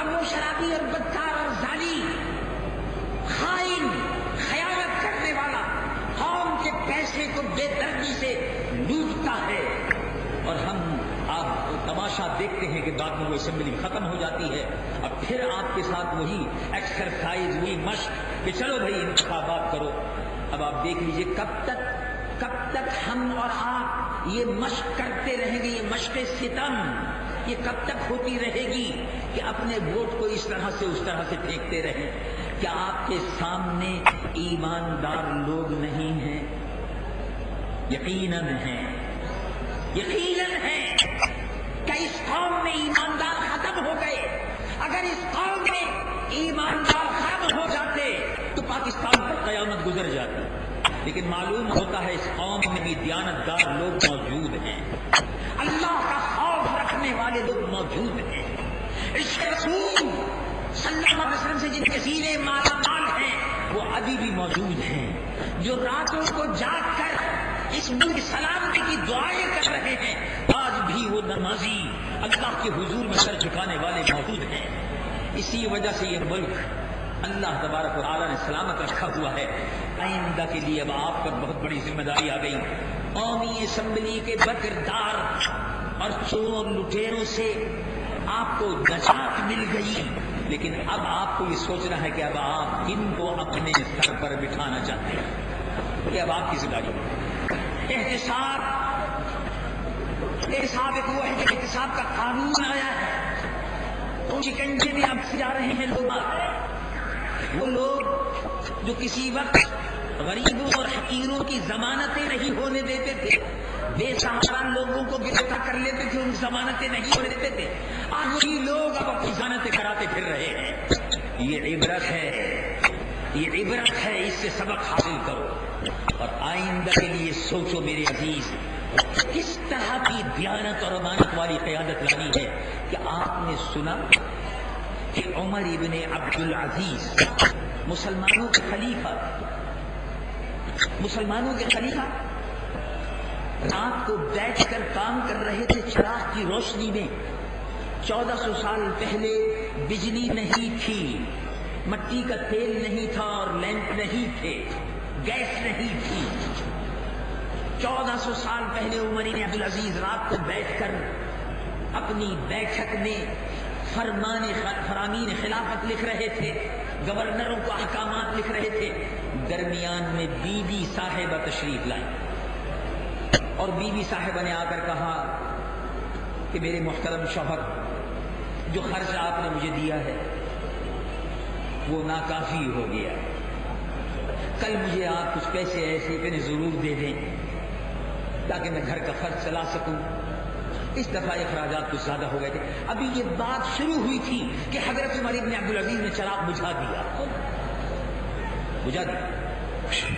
Speaker 1: اب وہ شرابی اور بدکار اور زانی، خائن، خیانت کرنے والا قوم کے پیسے کو بے دردی سے لوٹتا ہے، اور ہم آپ تماشا دیکھتے ہیں کہ بعد میں وہ اسمبلی ختم ہو جاتی ہے، اب پھر آپ کے ساتھ وہی ایکسرسائز، وہی مشق کہ چلو بھائی انتخابات کرو۔ اب آپ دیکھ لیجئے کب تک ہم اور آپ یہ مشق کرتے رہیں گے، یہ مشق ستم یہ کب تک ہوتی رہے گی کہ اپنے ووٹ کو اس طرح سے اس طرح سے پھینکتے رہیں؟ کیا آپ کے سامنے ایماندار لوگ نہیں ہیں؟ یقیناً ہیں، یقیناً ہیں۔ کیا اس قوم میں ایماندار ختم ہو گئے؟ اگر اس قوم میں ایماندار ختم ہو جاتے تو پاکستان پر قیامت گزر جاتی، لیکن معلوم ہوتا ہے اس قوم میں بھی دیانتدار لوگ موجود ہیں، اللہ کا خوف رکھنے والے لوگ موجود ہیں، عشق رسول صلی اللہ علیہ وسلم سے جن کے سینے مالا مال ہیں وہ ابھی بھی موجود ہیں، جو راتوں کو جاگ کر اس ملک سلامتی کی دعائیں کر رہے ہیں، آج بھی وہ نمازی اللہ کے حضور میں سر جھکانے والے موجود ہیں۔ اسی وجہ سے یہ ملک اللہ تبارک و تعالیٰ نے سلامت رکھا ہوا ہے۔ آئندہ کے لیے اب آپ پر بہت بڑی ذمہ داری آ گئی۔ قومی اسمبلی کے بدکردار اور چوروں اور لٹیروں سے آپ کو نجات مل گئی، لیکن اب آپ کو یہ سوچنا ہے کہ اب آپ کن کو اپنے سر پر بٹھانا چاہتے ہیں، یہ اب آپ کی ذمہ داری ہے۔ احتساب ایک وہ ہے کہ احتساب کا قانون آیا ہے، تو شکنجے میں اب جا رہے ہیں لوگ، وہ لوگ جو کسی وقت غریبوں اور حقیروں کی ضمانتیں نہیں ہونے دیتے تھے، بے سہارا لوگوں کو گرفتار کر لیتے تھے، ان ضمانتیں نہیں ہونے دیتے تھے، آج وہی لوگ اب اپنی ضمانتیں کراتے پھر رہے ہیں۔ یہ عبرت ہے، یہ عبرت ہے، اس سے سبق حاصل کرو اور آئندہ کے لیے سوچو میرے عزیز، کس طرح کی دیانت اور امانت والی قیادت لانی ہے۔ کہ آپ نے سنا کہ عمر ابن عبدالعزیز مسلمانوں کے خلیفہ رات کو بیٹھ کر کام کر رہے تھے چراغ کی روشنی میں۔ 1400 سال پہلے بجلی نہیں تھی، مٹی کا تیل نہیں تھا اور لیمپ نہیں تھے، گیس نہیں تھی۔ 1400 سال پہلے عمر بن عبدالعزیز رات کو بیٹھ کر اپنی بیٹھک میں فرامین خلافت لکھ رہے تھے، گورنروں کو احکامات لکھ رہے تھے۔ درمیان میں بی بی صاحبہ تشریف لائیں اور بی بی صاحبہ نے آ کر کہا کہ میرے محترم شوہر، جو خرچ آپ نے مجھے دیا ہے وہ ناکافی ہو گیا، کل مجھے آپ کچھ پیسے ایسے کہ ضرور دے دیں تاکہ میں گھر کا خرچ چلا سکوں۔ اس دفعہ اخراجات کچھ زیادہ ہو گئے تھے۔ ابھی یہ بات شروع ہوئی تھی کہ حضرت عمر بن عبدالعزیز نے چراغ بجھا دیا،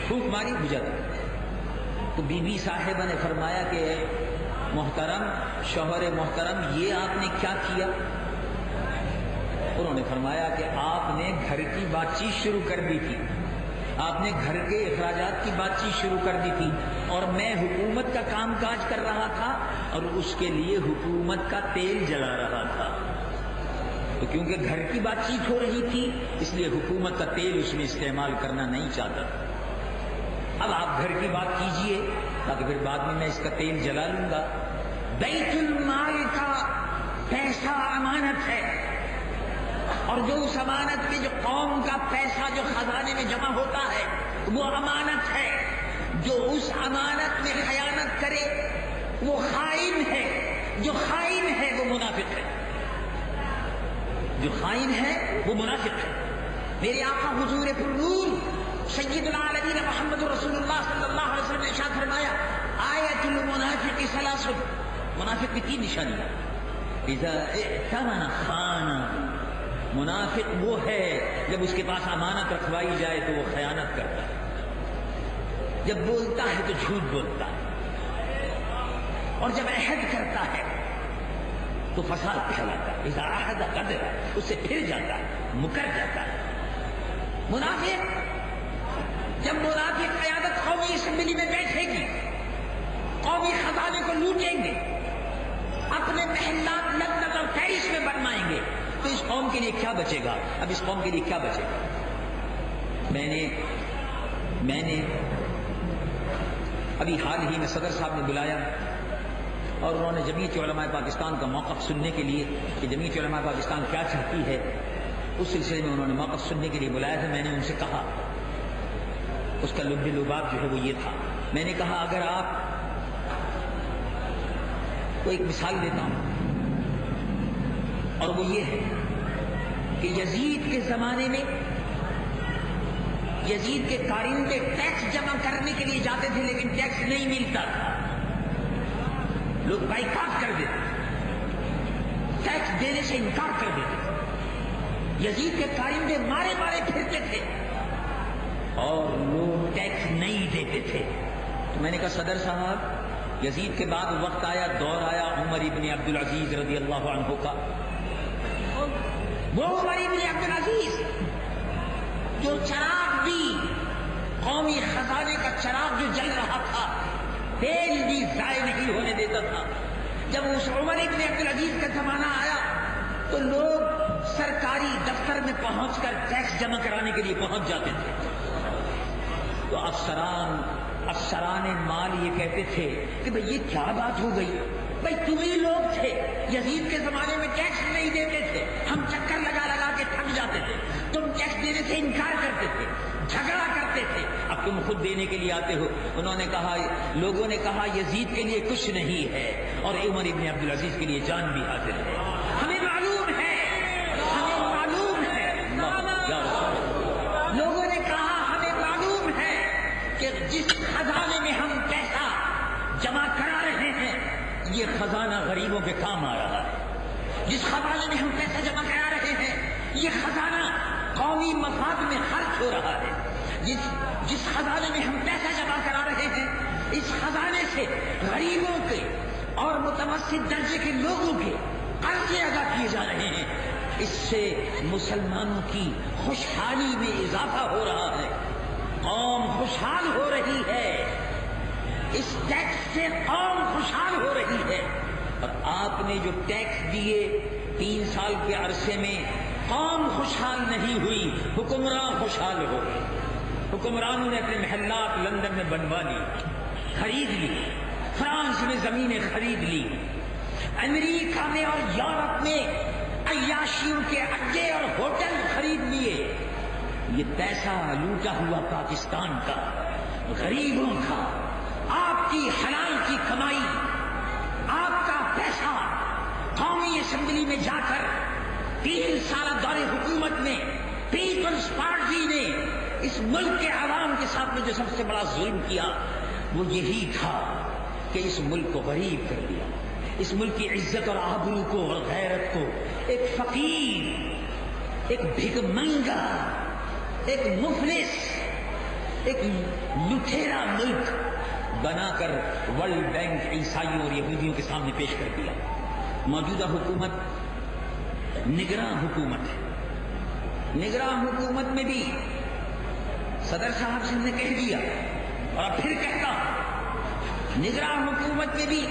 Speaker 1: پھونک ماری، بجھا دیا۔ تو بی بی صاحبہ نے فرمایا کہ محترم شوہر محترم، یہ آپ نے کیا کیا؟ انہوں نے فرمایا کہ آپ نے گھر کی بات چیت شروع کر دی تھی، آپ نے گھر کے اخراجات کی بات چیت شروع کر دی تھی، اور میں حکومت کا کام کاج کر رہا تھا اور اس کے لیے حکومت کا تیل جلا رہا تھا، تو کیونکہ گھر کی بات چیت ہو رہی تھی اس لیے حکومت کا تیل اس میں استعمال کرنا نہیں چاہتا تھا۔ اب آپ گھر کی بات کیجئے تاکہ پھر بعد میں اس کا تیل جلا لوں گا۔ بیت المال کا پیسہ امانت ہے اور جو اس امانت میں جو قوم کا پیسہ جو خزانے میں جمع ہوتا ہے وہ امانت ہے. جو اس امانت میں خیانت کرے وہ خائن ہے. جو خائن ہے وہ منافق ہے. جو خائن ہے وہ منافق ہے. میرے آقا حضور پرنور سید العالمین محمد رسول اللہ صلی اللہ علیہ وسلم نے ارشاد فرمایا آیت المنافق ثلاث. منافق کی 3 نشانیاں. اذا ائتمن خان. منافق وہ ہے جب اس کے پاس امانت رکھوائی جائے تو وہ خیانت کرتا ہے. جب بولتا ہے تو جھوٹ بولتا ہے. اور جب عہد کرتا ہے تو فساد پھیلاتا ہے. اذا عہد غدر. اس سے پھر جاتا ہے, مکر جاتا ہے. منافق جب منافق قیادت قومی اسمبلی میں بیٹھے گی, قومی خزانے کو لوٹیں گے, اپنے محلات لندن اور پیرس میں بنوائیں گے, تو اس قوم کے لیے کیا بچے گا؟ اب اس قوم کے لیے کیا بچے گا؟ میں نے ابھی حال ہی میں صدر صاحب نے بلایا اور انہوں نے جمعیت علماء پاکستان کا موقف سننے کے لیے کہ جمعیت علماء پاکستان کیا چاہتی ہے, اس سلسلے میں انہوں نے موقف سننے کے لیے بلایا تھا. میں نے ان سے کہا, اس کا لب لباب جو ہے وہ یہ تھا, میں نے کہا اگر آپ کو ایک مثال دیتا ہوں اور وہ یہ ہے کہ یزید کے زمانے میں یزید کے کارندے ٹیکس جمع کرنے کے لیے جاتے تھے لیکن ٹیکس نہیں ملتا تھا. لوگ بائیکاٹ کر دیتے, ٹیکس دینے سے انکار کر دیتے. یزید کے کارندے مارے مارے پھرتے تھے اور لوگ ٹیکس نہیں دیتے تھے. تو میں نے کہا صدر صاحب یزید کے بعد وقت آیا, دور آیا عمر ابن عبدالعزیز رضی اللہ عنہ کا. وہ عمر ابن عبدالعزیز جو چراغ بھی قومی خزانے کا چراغ جو جل رہا تھا, تیل بھی ضائع نہیں ہونے دیتا تھا. جب اس عمر ابن عبدالعزیز کا زمانہ آیا تو لوگ سرکاری دفتر میں پہنچ کر ٹیکس جمع کرانے کے لیے پہنچ جاتے تھے. تو افسران مال یہ کہتے تھے کہ بھئی یہ کیا بات ہو گئی, بھئی تم ہی لوگ تھے یزید کے زمانے میں ٹیکس نہیں دیتے تھے, ہم چکر لگا لگا کے تھک جاتے تھے, تم ٹیکس دینے سے انکار کرتے تھے, جھگڑا کرتے تھے, اب تم خود دینے کے لیے آتے ہو. انہوں نے کہا, لوگوں نے کہا یزید کے لیے کچھ نہیں ہے اور عمر ابن عبدالعزیز کے لیے جان بھی حاضر ہے. ہمیں معلوم ہے, لوگوں نے کہا ہمیں معلوم ہے کہ جس خزانے میں ہم پیسہ جمع کرا رہے ہیں یہ خزانہ غریبوں کے کام آ رہا ہے. جس خزانے میں ہم پیسہ جمع کرا رہے ہیں یہ خزانہ قومی مفاد میں خرچ ہو رہا ہے. جس خزانے میں ہم پیسہ جمع کرا رہے ہیں اس خزانے سے غریبوں کے اور متوسط درجے کے لوگوں کے قرضے ادا کیے جا رہے ہیں. اس سے مسلمانوں کی خوشحالی میں اضافہ ہو رہا ہے, قوم خوشحال ہو رہی ہے, اس ٹیکس سے قوم خوشحال ہو رہی ہے. اور آپ نے جو ٹیکس دیے 3 سال کے عرصے میں قوم خوشحال نہیں ہوئی, حکمران خوشحال ہو گئے. حکمرانوں نے اپنے محلات لندن میں بنوا لی, خرید لی, فرانس میں زمینیں خرید لی, امریکہ میں اور یورپ میں عیاشیوں کے اڈے اور ہوٹل خرید لیے. یہ پیسہ لوٹا ہوا پاکستان کا, غریبوں کا, آپ کی حلال کی کمائی, آپ کا پیسہ قومی اسمبلی میں جا کر 3 سالہ دور حکومت میں پیپلز پارٹی نے اس ملک کے عوام کے ساتھ میں جو سب سے بڑا ظلم کیا وہ یہی تھا کہ اس ملک کو غریب کر دیا. اس ملک کی عزت اور آبرو کو اور غیرت کو ایک فقیر, ایک بھیک منگا, ایک مفلس, ایک لٹیرا ملک بنا کر ورلڈ بینک عیسائیوں اور یہودیوں کے سامنے پیش کر دیا. موجودہ حکومت نگراں حکومت ہے. نگراں حکومت میں بھی صدر صاحب سے نے کہہ دیا اور اب پھر کہتا ہوں, نگراں حکومت میں بھی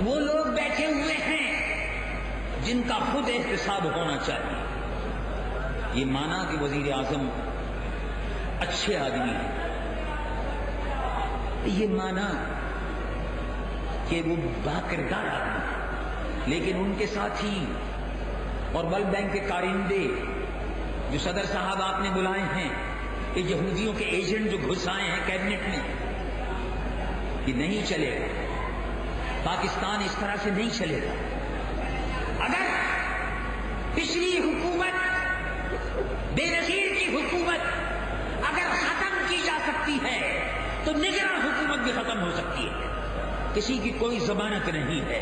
Speaker 1: وہ لوگ بیٹھے ہوئے ہیں جن کا خود احتساب ہونا چاہیے. یہ مانا کہ وزیر اعظم اچھے آدمی ہیں, یہ مانا کہ وہ باکردار آدمی ہیں, لیکن ان کے ساتھ ہی اور ورلڈ بینک کے کارندے جو صدر صاحب آپ نے بلائے ہیں، یہ یہودیوں کے ایجنٹ جو گھس آئے ہیں کیبنٹ میں، یہ نہیں چلے گا۔ پاکستان اس طرح سے نہیں چلے گا۔ اگر پچھلی حکومت بے نظیر کی حکومت اگر ختم کی جا سکتی ہے تو نگراں حکومت بھی ختم ہو سکتی ہے۔ کسی کی کوئی ضمانت نہیں ہے،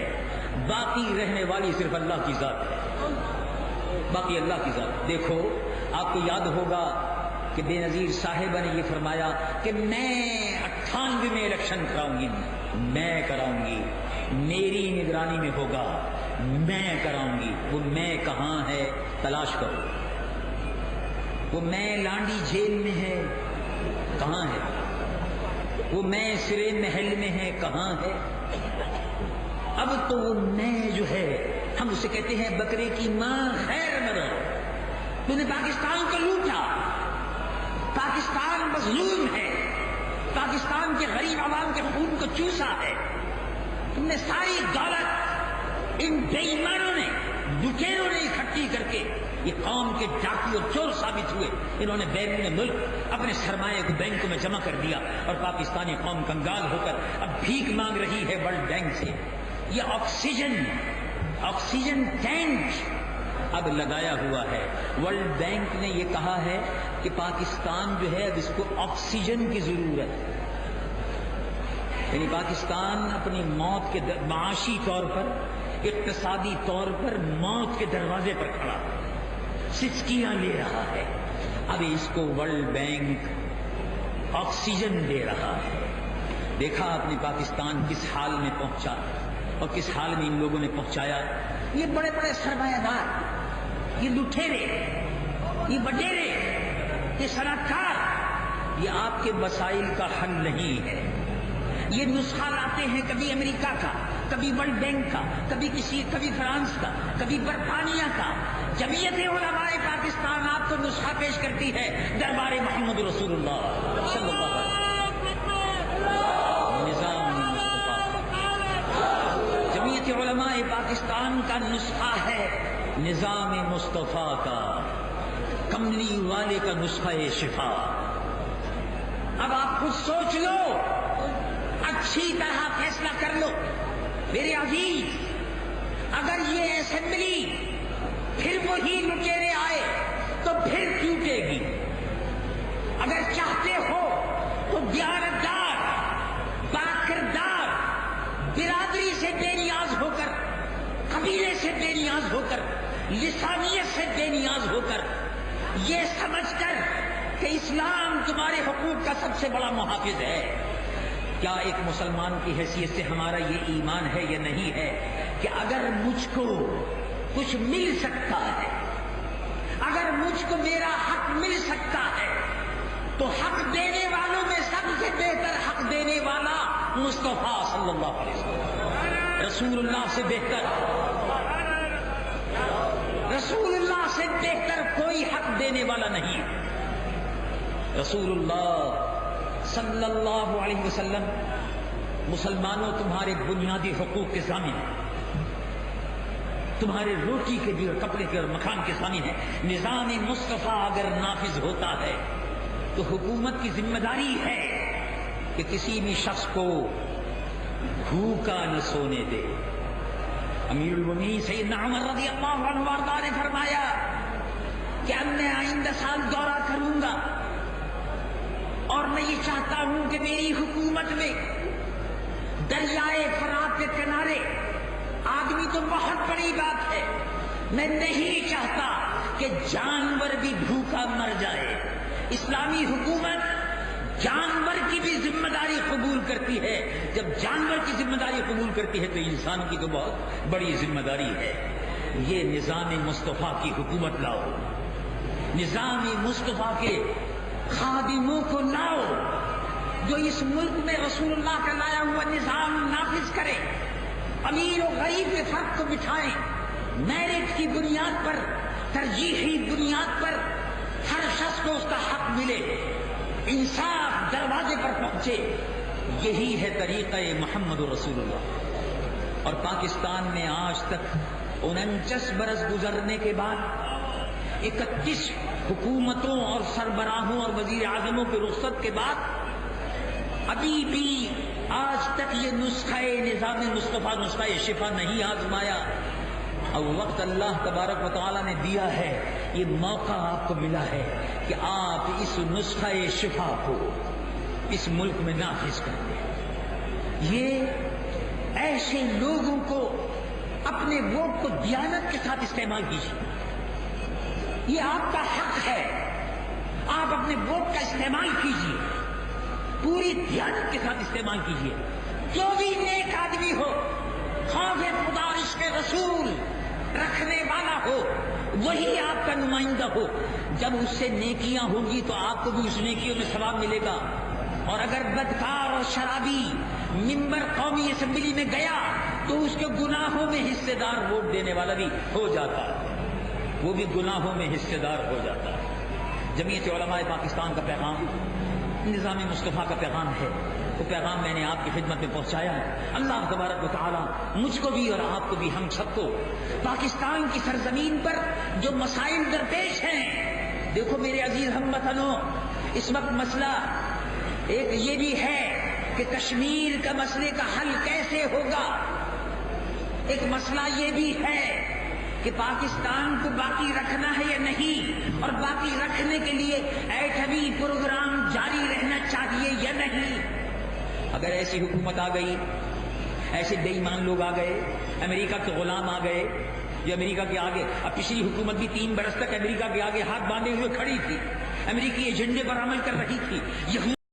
Speaker 1: باقی رہنے والی صرف اللہ کی ذات ہے، باقی اللہ کی ذات۔ دیکھو آپ کو یاد ہوگا کہ بے نظیر صاحبہ نے یہ فرمایا کہ میں 98 میں الیکشن کراؤں گی، میں کراؤں گی، میری نگرانی میں ہوگا، میں کراؤں گی۔ وہ میں کہاں ہے تلاش کرو، وہ میں لانڈی جیل میں ہے کہاں ہے، وہ میں سرے محل میں ہے کہاں ہے۔ اب تو وہ میں جو ہے ہم اسے کہتے ہیں بکرے کی ماں خیر مرو، تو نے پاکستان کو لوٹا، پاکستان مظلوم ہے، پاکستان کے غریب عوام کے خون کو چوسا ہے، تم نے ساری دولت ان بے ایمانوں نے، لٹیروں نے اکٹھی کر کے یہ قوم کے ڈاکو اور چور ثابت ہوئے، انہوں نے بیرون ملک اپنے سرمایہ کو بینکوں میں جمع کر دیا اور پاکستانی قوم کنگال ہو کر اب بھیک مانگ رہی ہے ورلڈ بینک سے۔ یہ آکسیجن ٹینک اب لگایا ہوا ہے۔ ورلڈ بینک نے یہ کہا ہے کہ پاکستان جو ہے اب اس کو آکسیجن کی ضرورت ہے، یعنی پاکستان اپنی موت کے معاشی طور پر، اقتصادی طور پر موت کے دروازے پر کھڑا ہے، سسکیاں لے رہا ہے۔ اب اس کو ورلڈ بینک آکسیجن دے رہا ہے۔ دیکھا آپ نے پاکستان کس حال میں پہنچا اور کس حال میں ان لوگوں نے پہنچایا۔ یہ بڑے بڑے سرمایہ دار، یہ لٹیرے، یہ بڈیرے، یہ صنعت کار، یہ آپ کے مسائل کا حل نہیں ہے۔ یہ نسخہ لاتے ہیں کبھی امریکہ کا، کبھی ورلڈ بینک کا، کبھی فرانس کا، کبھی برطانیہ کا۔ جمعیت علماء پاکستان آپ کو نسخہ پیش کرتی ہے دربار محمد رسول اللہ صلی اللہ علیہ وسلم۔ نظام مصطفیٰ، جمعیت علماء پاکستان کا نسخہ ہے نظام مصطفیٰ کا، کملی والے کا نسخہ شفا۔ اب آپ خود سوچ لو، اچھی طرح فیصلہ کر لو میرے عزیز۔ اگر یہ اسمبلی پھر وہی لٹیرے آئے تو پھر ٹوٹے گی۔ اگر چاہتے ہو تو دیانتدار، باکردار، برادری سے بے نیاز ہو کر، قبیلے سے بے نیاز ہو کر، لسانیت سے بے نیاز ہو کر، یہ سمجھ کر کہ اسلام تمہارے حقوق کا سب سے بڑا محافظ ہے۔ کیا ایک مسلمان کی حیثیت سے ہمارا یہ ایمان ہے یا نہیں ہے کہ اگر مجھ کو کچھ مل سکتا ہے، اگر مجھ کو میرا حق مل سکتا ہے تو حق دینے والوں میں سب سے بہتر حق دینے والا مصطفیٰ صلی اللہ علیہ وسلم، رسول اللہ سے بہتر، رسول اللہ سے بہتر کوئی حق دینے والا نہیں ہے۔ رسول اللہ صلی اللہ علیہ وسلم مسلمانوں تمہارے بنیادی حقوق کے ضامن ہیں، تمہارے روٹی کے بھی اور کپڑے کے اور مکان کے ضامن ہیں۔ نظام مصطفیٰ اگر نافذ ہوتا ہے تو حکومت کی ذمہ داری ہے کہ کسی بھی شخص کو بھوکا نہ سونے دے۔ امیر المومنین سیدنا عمر رضی اللہ عنہ وارضہ نے فرمایا کہ اب میں آئندہ سال دورہ کروں گا اور میں یہ چاہتا ہوں کہ میری حکومت میں دریائے فرات کے کنارے، آدمی تو بہت بڑی بات ہے، میں نہیں چاہتا کہ جانور بھی بھوکا مر جائے۔ اسلامی حکومت جانور کی بھی ذمہ داری قبول کرتی ہے۔ جب جانور کی ذمہ داری قبول کرتی ہے تو انسان کی تو بہت بڑی ذمہ داری ہے۔ یہ نظام مصطفیٰ کی حکومت لاؤ، نظام مصطفیٰ کے خادموں کو لاؤ جو اس ملک میں رسول اللہ کا لایا ہوا نظام نافذ کرے، امیر و غریب کے فرق کو بٹھائیں، میرٹ کی بنیاد پر، ترجیحی بنیاد پر ہر شخص کو اس کا حق ملے، انصاف دروازے پر پہنچے۔ یہی ہے طریقہ محمد رسول اللہ۔ اور پاکستان میں آج تک 49 برس گزرنے کے بعد 31 حکومتوں اور سربراہوں اور وزیر اعظموں کے رخصت کے بعد ابھی بھی آج تک یہ نسخہ نظام مصطفیٰ نسخہ شفا نہیں آزمایا. اور وقت اللہ تبارک و تعالیٰ نے دیا ہے، یہ موقع آپ کو ملا ہے کہ آپ اس نسخہ شفا کو اس ملک میں نافذ کر دیں. یہ ایسے لوگوں کو اپنے ووٹ کو دیانت کے ساتھ استعمال کیجیے. یہ آپ کا حق ہے، آپ اپنے ووٹ کا استعمال کیجیے، پوری دیانت کے ساتھ استعمال کیجیے. جو بھی نیک آدمی ہو، خوف خدا اور عشق رسول رکھنے والا ہو، وہی آپ کا نمائندہ ہو. جب اس سے نیکیاں ہوں گی تو آپ کو بھی اس نیکیوں میں ثواب ملے گا. اور اگر بدکار اور شرابی ممبر قومی اسمبلی میں گیا تو اس کے گناہوں میں حصے دار ووٹ دینے والا بھی ہو جاتا ہے، وہ بھی گناہوں میں حصے دار ہو جاتا ہے. جمعیت علماء پاکستان کا پیغام نظام مصطفیٰ کا پیغام ہے. وہ پیغام میں نے آپ کی خدمت میں پہنچایا ہے. اللہ تبارک و تعالیٰ مجھ کو بھی اور آپ کو بھی، ہم سب کو پاکستان کی سرزمین پر جو مسائل درپیش ہیں، دیکھو میرے عزیز ہم وطنوں، اس وقت مسئلہ ایک یہ بھی ہے کہ کشمیر کا مسئلے کا حل کیسے ہوگا. ایک مسئلہ یہ بھی ہے کہ پاکستان کو باقی رکھنا ہے یا نہیں، اور باقی رکھنے کے لیے ایٹمی پروگرام جاری رہنا چاہیے یا نہیں. اگر ایسی حکومت آ گئی، ایسے بے ایمان لوگ آ گئے، امریکہ کے غلام آ گئے جو امریکہ کے آگے، اب پچھلی حکومت بھی 3 برس تک امریکہ کے آگے ہاتھ باندھے ہوئے کھڑی تھی، امریکی ایجنڈے پر عمل کر رہی تھی.